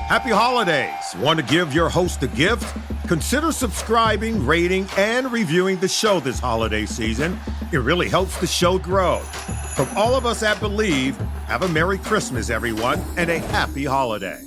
Happy holidays. Want to give your host a gift? Consider subscribing, rating, and reviewing the show this holiday season. It really helps the show grow. From all of us at Believe, have a Merry Christmas, everyone, and a Happy Holiday.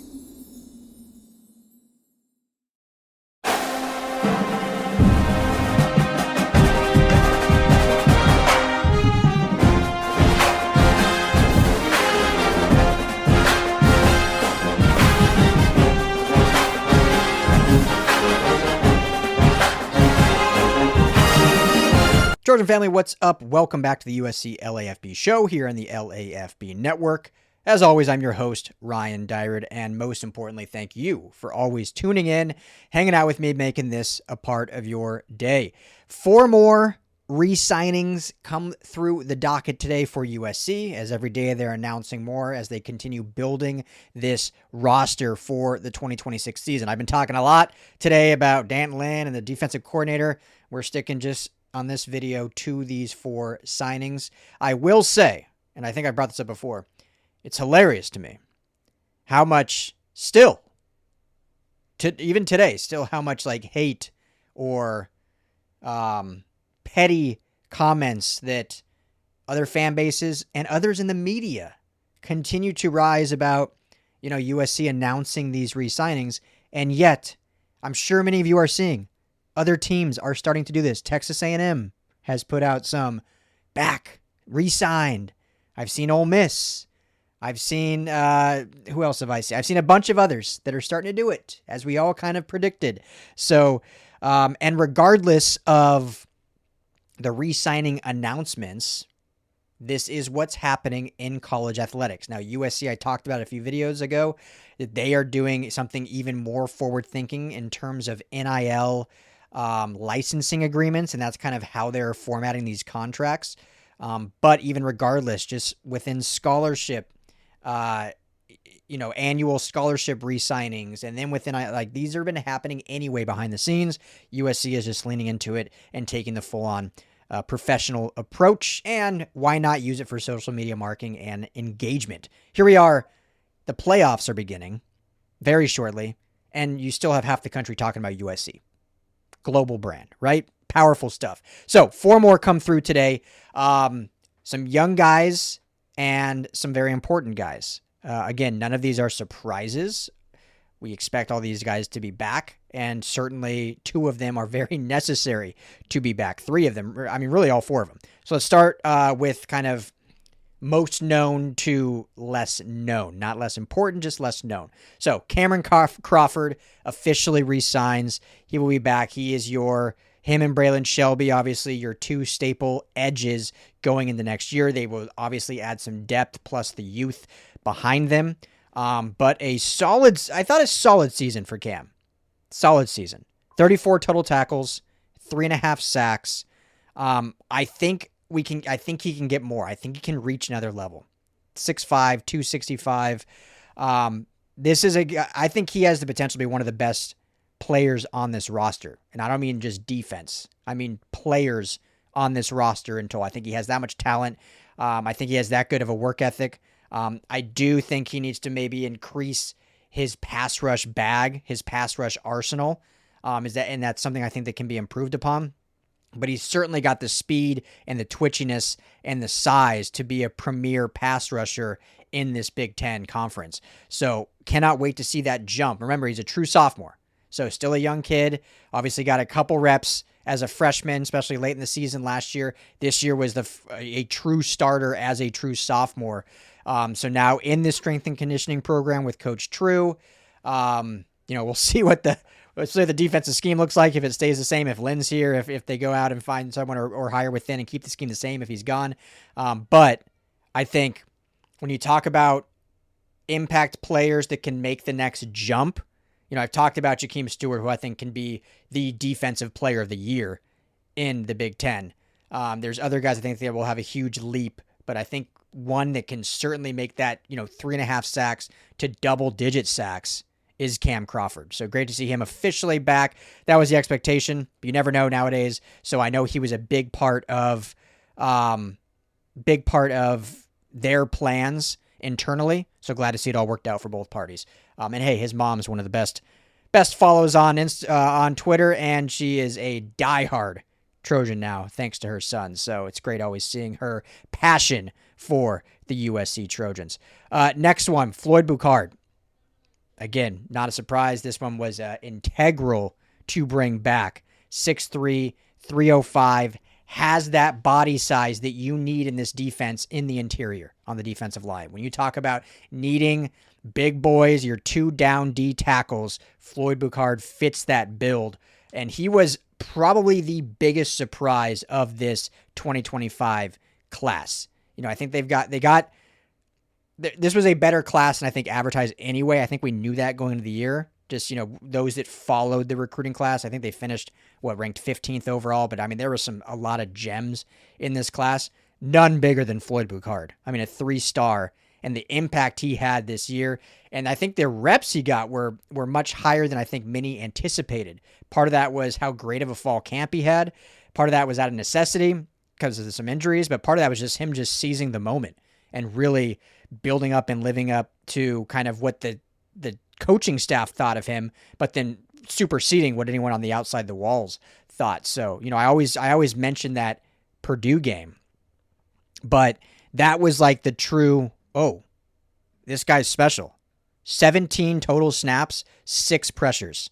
Trojan family, what's up? Welcome back to the USC LAFB show here on the LAFB network. As always, I'm your host, Ryan Dyrud, and most importantly, thank you for always tuning in, hanging out with me, making this a part of your day. 4 more re-signings come through the docket today for USC, as every day they're announcing more as they continue building this roster for the 2026 season. I've been talking a lot today about Dan Lin and the defensive coordinator. We're sticking just on this video to these 4 signings. I will say, and I think I brought this up before, it's hilarious to me how much still, even today, still how much like hate or petty comments that other fan bases and others in the media continue to rise about, USC announcing these re-signings. And yet, I'm sure many of you are seeing other teams are starting to do this. Texas A&M has put out some back, re-signed. I've seen Ole Miss. I've seen, who else have I seen? I've seen a bunch of others that are starting to do it, as we all kind of predicted. So, and regardless of the re-signing announcements, this is what's happening in college athletics. Now, USC, I talked about a few videos ago, that they are doing something even more forward-thinking in terms of NIL licensing agreements, and that's kind of how they're formatting these contracts. But even regardless, just within scholarship, annual scholarship re-signings, and then within, these have been happening anyway behind the scenes. USC is just leaning into it and taking the full-on professional approach, and why not use it for social media marketing and engagement? Here we are. The playoffs are beginning very shortly, and you still have half the country talking about USC. Global brand, right? Powerful stuff. So 4 more come through today. Some young guys and some very important guys. Again, none of these are surprises. We expect all these guys to be back, and certainly 2 of them are very necessary to be back. 3 of them, really all 4 of them. So let's start with kind of most known to less known. Not less important, just less known. So Kam Crawford officially re-signs. He will be back. He is him and Braylon Shelby, obviously your 2 staple edges going into next year. They will obviously add some depth plus the youth behind them. But a solid season for Kam. Solid season. 34 total tackles, 3.5 sacks. I think he can get more. I think he can reach another level. 6'5", 265. I think he has the potential to be one of the best players on this roster. And I don't mean just defense. I mean players on this roster until I think he has that much talent. I think he has that good of a work ethic. I do think he needs to maybe increase his pass rush bag, his pass rush arsenal. And that's something I think that can be improved upon. But he's certainly got the speed and the twitchiness and the size to be a premier pass rusher in this Big Ten conference. So cannot wait to see that jump. Remember, he's a true sophomore, so still a young kid. Obviously got a couple reps as a freshman, especially late in the season last year. This year was a true starter as a true sophomore. So now in this strength and conditioning program with Coach True, we'll see what the defensive scheme looks like, if it stays the same, if Lynn's here, if they go out and find someone or hire within and keep the scheme the same if he's gone. But I think when you talk about impact players that can make the next jump, I've talked about Jakeem Stewart, who I think can be the defensive player of the year in the Big Ten. There's other guys I think that will have a huge leap, but I think one that can certainly make that, 3.5 sacks to double-digit sacks is Kam Crawford. So great to see him officially back. That was the expectation. But you never know nowadays. So I know he was a big part of their plans internally. So glad to see it all worked out for both parties. And hey, his mom's one of the best follows on Twitter, and she is a diehard Trojan now, thanks to her son. So it's great always seeing her passion for the USC Trojans. Next one, Floyd Boucard. Again, not a surprise. This one was integral to bring back. 6'3", 305, has that body size that you need in this defense in the interior on the defensive line. When you talk about needing big boys, your 2 down D tackles, Floyd Boucard fits that build. And he was probably the biggest surprise of this 2025 class. I think this was a better class than I think advertised anyway. I think we knew that going into the year. Just, those that followed the recruiting class, I think they finished, ranked 15th overall. But, there were a lot of gems in this class. None bigger than Floyd Boucard. A 3-star, and the impact he had this year. And I think the reps he got were much higher than I think many anticipated. Part of that was how great of a fall camp he had. Part of that was out of necessity because of some injuries. But part of that was just him just seizing the moment and really building up and living up to kind of what the coaching staff thought of him, but then superseding what anyone on the outside the walls thought. So, I always mention that Purdue game, but that was like the true, this guy's special. 17 total snaps, 6 pressures.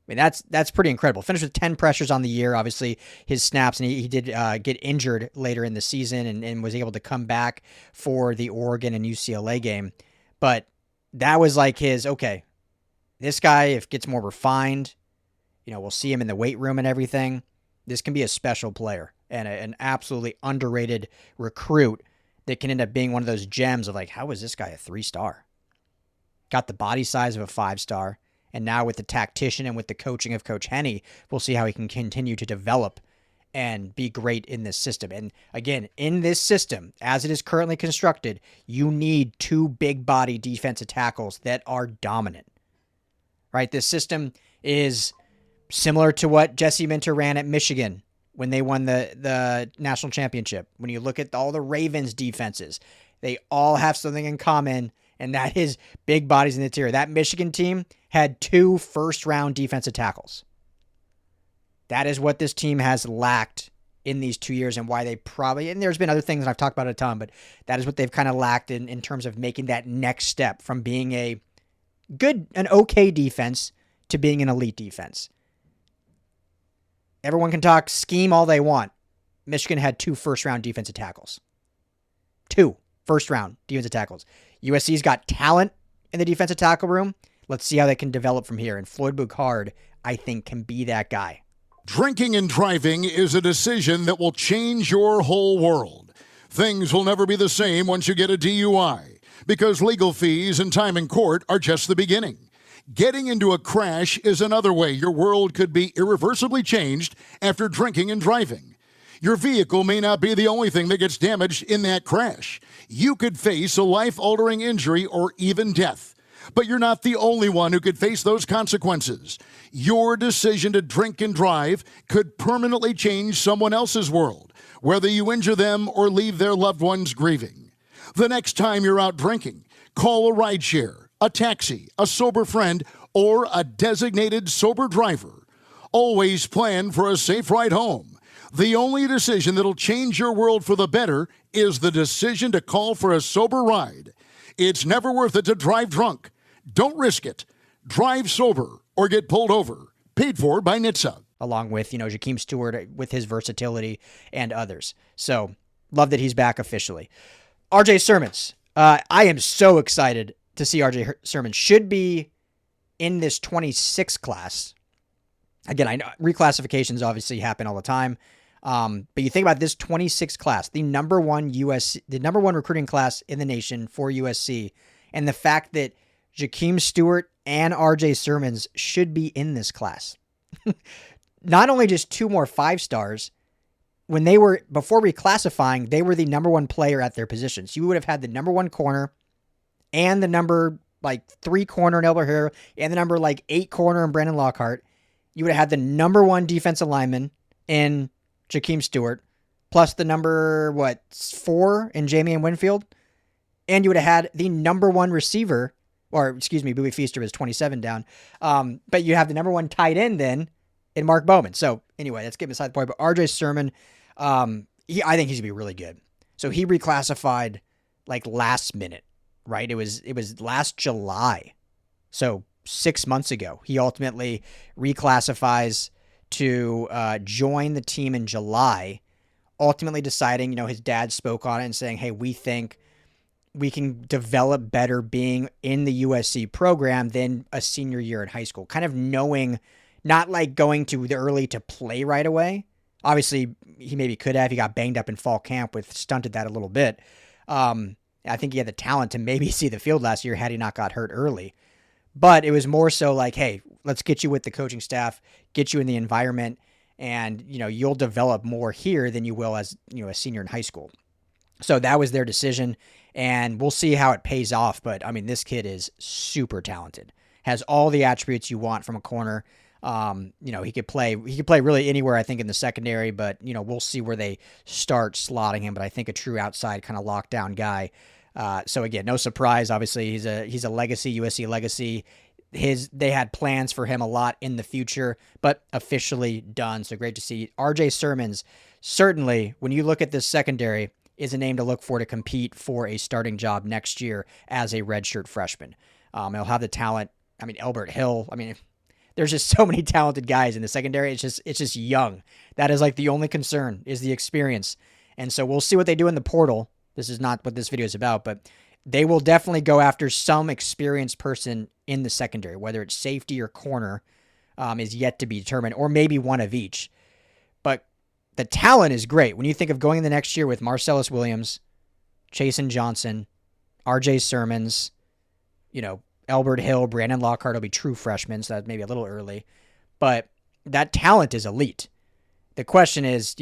That's pretty incredible. Finished with 10 pressures on the year. Obviously, his snaps, and he did get injured later in the season and was able to come back for the Oregon and UCLA game. But that was like this guy, if gets more refined, we'll see him in the weight room and everything. This can be a special player and an absolutely underrated recruit that can end up being one of those gems of how is this guy a 3-star? Got the body size of a 5-star. And now with the tactician and with the coaching of Coach Henne, we'll see how he can continue to develop and be great in this system. And again, in this system, as it is currently constructed, you need 2 big body defensive tackles that are dominant. Right? This system is similar to what Jesse Minter ran at Michigan when they won the national championship. When you look at all the Ravens defenses, they all have something in common, and that is big bodies in the interior. That Michigan team had 2 first-round defensive tackles. That is what this team has lacked in these 2 years, and why they probably, and there's been other things, and I've talked about it a ton, but that is what they've kind of lacked in terms of making that next step from being an okay defense to being an elite defense. Everyone can talk scheme all they want. Michigan had 2 first-round defensive tackles. 2 first-round defensive tackles. USC's got talent in the defensive tackle room. Let's see how they can develop from here. And Floyd Boucard, I think, can be that guy. Drinking and driving is a decision that will change your whole world. Things will never be the same once you get a DUI, because legal fees and time in court are just the beginning. Getting into a crash is another way your world could be irreversibly changed after drinking and driving. Your vehicle may not be the only thing that gets damaged in that crash. You could face a life-altering injury or even death. But you're not the only one who could face those consequences. Your decision to drink and drive could permanently change someone else's world, whether you injure them or leave their loved ones grieving. The next time you're out drinking, call a rideshare, a taxi, a sober friend, or a designated sober driver. Always plan for a safe ride home. The only decision that'll change your world for the better is the decision to call for a sober ride. It's never worth it to drive drunk. Don't risk it. Drive sober or get pulled over. Paid for by NHTSA. Along with, Jakeem Stewart with his versatility and others. So, love that he's back officially. RJ Sermons. I am so excited to see RJ Sermons. Should be in this 26 class. Again, I know reclassifications obviously happen all the time. But you think about this 26 class, the number one recruiting class in the nation for USC, and the fact that Jakeem Stewart and RJ Sermons should be in this class. Not only just 2 more 5-stars, when they were, before reclassifying, they were the number 1 player at their positions. You would have had the number 1 corner and the number 3 corner in Elber Hero and the number 8 corner in Brandon Lockhart. You would have had the number 1 defensive lineman in Jakeem Stewart, plus the number, 4 in Jamie and Winfield. And you would have had the number one receiver, or excuse me, Bowie Feaster was 27 down. But you have the number one tight end then in Mark Bowman. So anyway, let's get beside the point. But RJ Sermon, I think he's gonna be really good. So he reclassified like last minute, right? It was last July. So 6 months ago, he ultimately reclassifies to join the team in July, ultimately deciding, his dad spoke on it and saying, hey, we think we can develop better being in the USC program than a senior year in high school. Kind of knowing, not like going to the early to play right away. Obviously, he maybe could have. He got banged up in fall camp, stunted that a little bit. I think he had the talent to maybe see the field last year had he not got hurt early. But it was more so like, hey, let's get you with the coaching staff, get you in the environment, and, you'll develop more here than you will as, a senior in high school. So that was their decision, and we'll see how it pays off. But, I mean, this kid is super talented, has all the attributes you want from a corner. He could play really anywhere, I think, in the secondary, but, we'll see where they start slotting him. But I think a true outside kind of lockdown guy. So again, no surprise. Obviously, he's a legacy, USC legacy. They had plans for him a lot in the future, but officially done. So great to see. RJ Sermons, certainly, when you look at this secondary, is a name to look for to compete for a starting job next year as a redshirt freshman. He'll have the talent. I mean, Elbert Hill. I mean, there's just so many talented guys in the secondary. It's just young. That is like the only concern is the experience. And so we'll see what they do in the portal. This is not what this video is about, but they will definitely go after some experienced person in the secondary, whether it's safety or corner, is yet to be determined, or maybe one of each. But the talent is great. When you think of going in the next year with Marcellus Williams, Chasen Johnson, RJ Sermons, Elbert Hill, Brandon Lockhart will be true freshmen, so that's maybe a little early. But that talent is elite. The question is,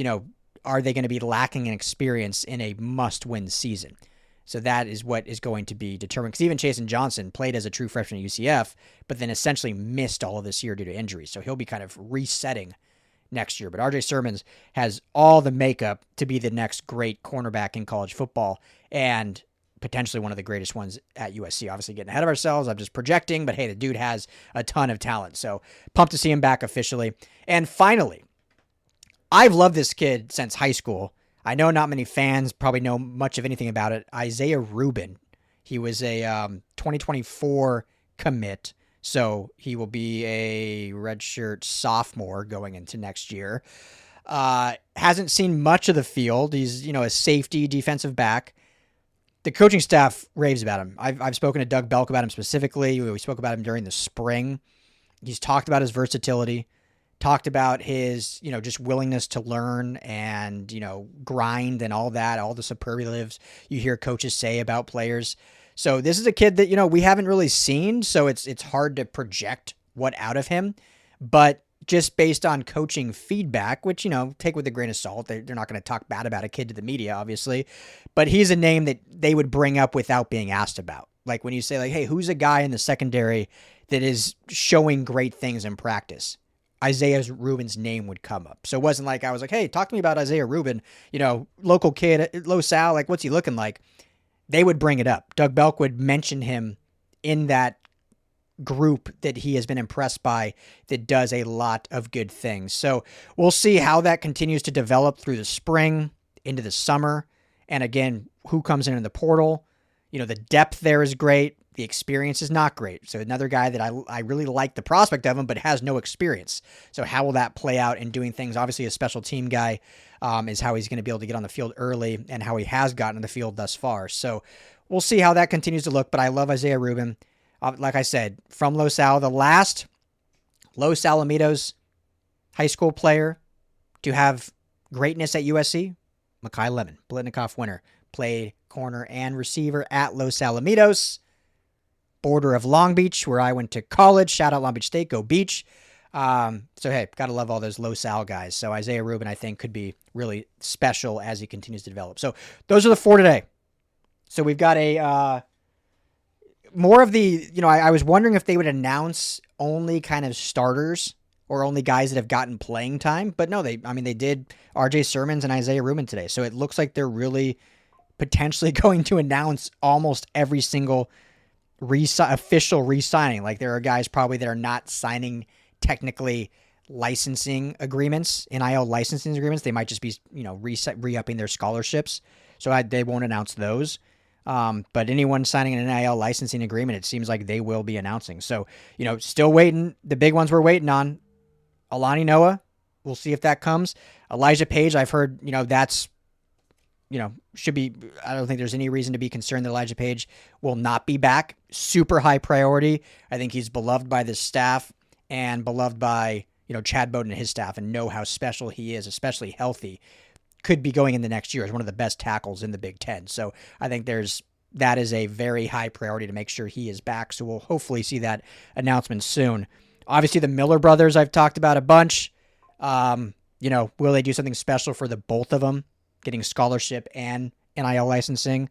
are they going to be lacking in experience in a must-win season? So that is what is going to be determined. Because even Chasen Johnson played as a true freshman at UCF, but then essentially missed all of this year due to injury. So he'll be kind of resetting next year. But RJ Sermons has all the makeup to be the next great cornerback in college football and potentially one of the greatest ones at USC. Obviously getting ahead of ourselves. I'm just projecting, but hey, the dude has a ton of talent. So pumped to see him back officially. And finally, I've loved this kid since high school. I know not many fans probably know much of anything about it. Isaiah Rubin. He was a 2024 commit, so he will be a redshirt sophomore going into next year. Hasn't seen much of the field. He's, a safety defensive back. The coaching staff raves about him. I've spoken to Doug Belk about him specifically. We spoke about him during the spring. He's talked about his versatility. Talked about his, just willingness to learn and, grind and all that, all the superlatives you hear coaches say about players. So this is a kid that, we haven't really seen, so it's hard to project what out of him. But just based on coaching feedback, which, take with a grain of salt, they're not going to talk bad about a kid to the media, obviously. But he's a name that they would bring up without being asked about. Like when you say, like, hey, who's a guy in the secondary that is showing great things in practice? Isaiah Rubin's name would come up. So it wasn't like I was like, hey, talk to me about Isaiah Rubin, local kid, Los Al, like, what's he looking like? They would bring it up. Doug Belk would mention him in that group that he has been impressed by that does a lot of good things. So we'll see how that continues to develop through the spring into the summer. And again, who comes in the portal? The depth there is great. The experience is not great. So another guy that I really like the prospect of him, but has no experience. So how will that play out in doing things? Obviously, a special team guy is how he's going to be able to get on the field early and how he has gotten on the field thus far. So we'll see how that continues to look. But I love Isaiah Rubin. Like I said, from Los Al, the last Los Alamitos high school player to have greatness at USC, Mekhi Lemon, Blitnikoff winner, played corner and receiver at Los Alamitos. Border of Long Beach, where I went to college. Shout out Long Beach State, go Beach. So, hey, got to love all those Los Al guys. So Isaiah Rubin, I think, could be really special as he continues to develop. So those are the four today. So we've got a more of the, I was wondering if they would announce only kind of starters or only guys that have gotten playing time. But no, they did RJ Sermons and Isaiah Rubin today. So it looks like they're really potentially going to announce almost every single official re-signing. Like there are guys probably that are not signing technically licensing agreements, NIL licensing agreements. They might just be, re-upping their scholarships. So they won't announce those. But anyone signing an NIL licensing agreement, it seems like they will be announcing. So, still waiting. The big ones we're waiting on. Alani Noah, we'll see if that comes. Elijah Page, I've heard, that's, should be, I don't think there's any reason to be concerned that Elijah Page will not be back. Super high priority. I think he's beloved by the staff and beloved by, Chad Bowden and his staff, and know how special he is, especially healthy. Could be going in the next year as one of the best tackles in the Big Ten. So I think that is a very high priority to make sure he is back. So we'll hopefully see that announcement soon. Obviously, the Miller brothers I've talked about a bunch. Will they do something special for the both of them, getting scholarship and NIL licensing?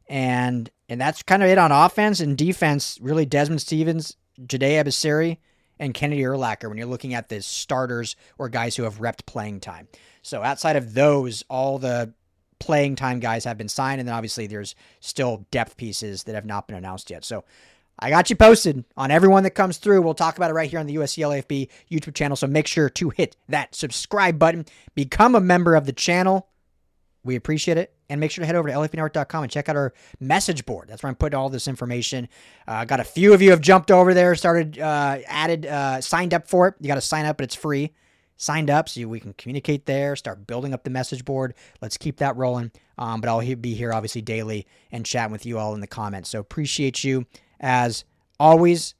And that's kind of it on offense. And defense, really Desmond Stevens, Jade Abasari, and Kennedy Urlacher when you're looking at the starters or guys who have repped playing time. So outside of those, all the playing time guys have been signed, and then obviously there's still depth pieces that have not been announced yet. So I got you posted on everyone that comes through. We'll talk about it right here on the USC LAFB YouTube channel, so make sure to hit that subscribe button. Become a member of the channel. We appreciate it. And make sure to head over to LAFBnetwork.com and check out our message board. That's where I'm putting all this information. Got a few of you have jumped over there, signed up for it. You got to sign up, but it's free. Signed up so we can communicate there, start building up the message board. Let's keep that rolling. But I'll be here obviously daily and chatting with you all in the comments. So appreciate you as always.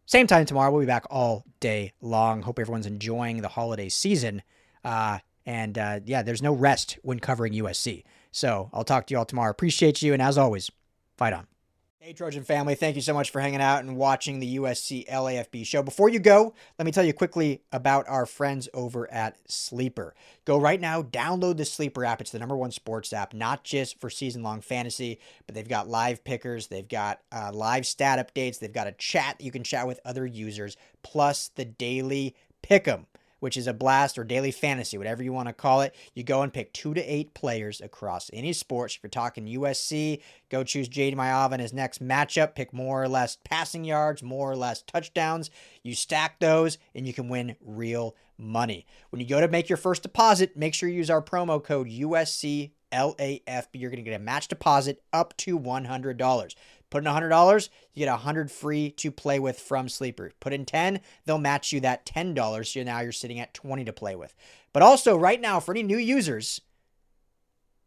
Same time tomorrow. We'll be back all day long. Hope everyone's enjoying the holiday season. There's no rest when covering USC. So I'll talk to you all tomorrow. Appreciate you. And as always, fight on. Hey, Trojan family. Thank you so much for hanging out and watching the USC LAFB show. Before you go, let me tell you quickly about our friends over at Sleeper. Go right now, download the Sleeper app. It's the #1 sports app, not just for season-long fantasy, but they've got live pickers. They've got live stat updates. They've got a chat. You can chat with other users, plus the daily pick'em, which is a blast, or daily fantasy, whatever you want to call it. You go and pick 2 to 8 players across any sports. If you're talking USC, go choose J.D. Maiava in his next matchup. Pick more or less passing yards, more or less touchdowns. You stack those, and you can win real money. When you go to make your first deposit, make sure you use our promo code USCLAFB. You're going to get a match deposit up to $100. Put in $100, you get $100 free to play with from Sleeper. Put in $10, they'll match you that $10. So now you're sitting at $20 to play with. But also right now, for any new users,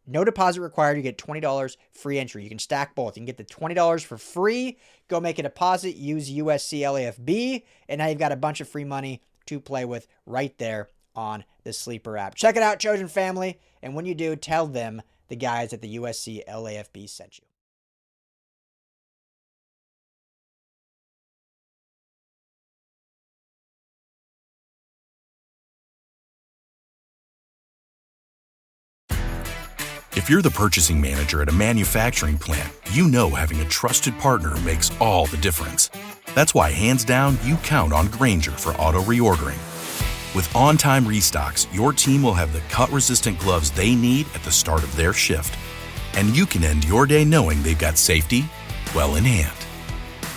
no deposit required. You get $20 free entry. You can stack both. You can get the $20 for free. Go make a deposit. Use USC LAFB. And now you've got a bunch of free money to play with right there on the Sleeper app. Check it out, Trojan family. And when you do, tell them the guys at the USC LAFB sent you. If you're the purchasing manager at a manufacturing plant, you know having a trusted partner makes all the difference. That's why, hands down, you count on Grainger for auto reordering. With on-time restocks, your team will have the cut-resistant gloves they need at the start of their shift. And you can end your day knowing they've got safety well in hand.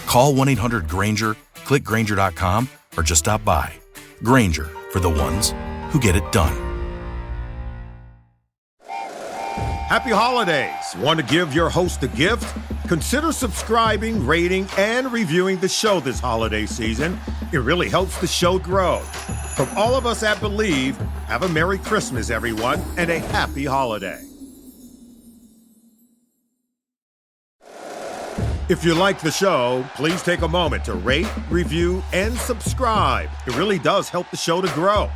Call 1-800-GRAINGER, click Grainger.com, or just stop by. Grainger, for the ones who get it done. Happy holidays. Want to give your host a gift? Consider subscribing, rating, and reviewing the show this holiday season. It really helps the show grow. From all of us at Believe, have a Merry Christmas, everyone, and a Happy Holiday. If you like the show, please take a moment to rate, review, and subscribe. It really does help the show to grow.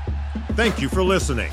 Thank you for listening.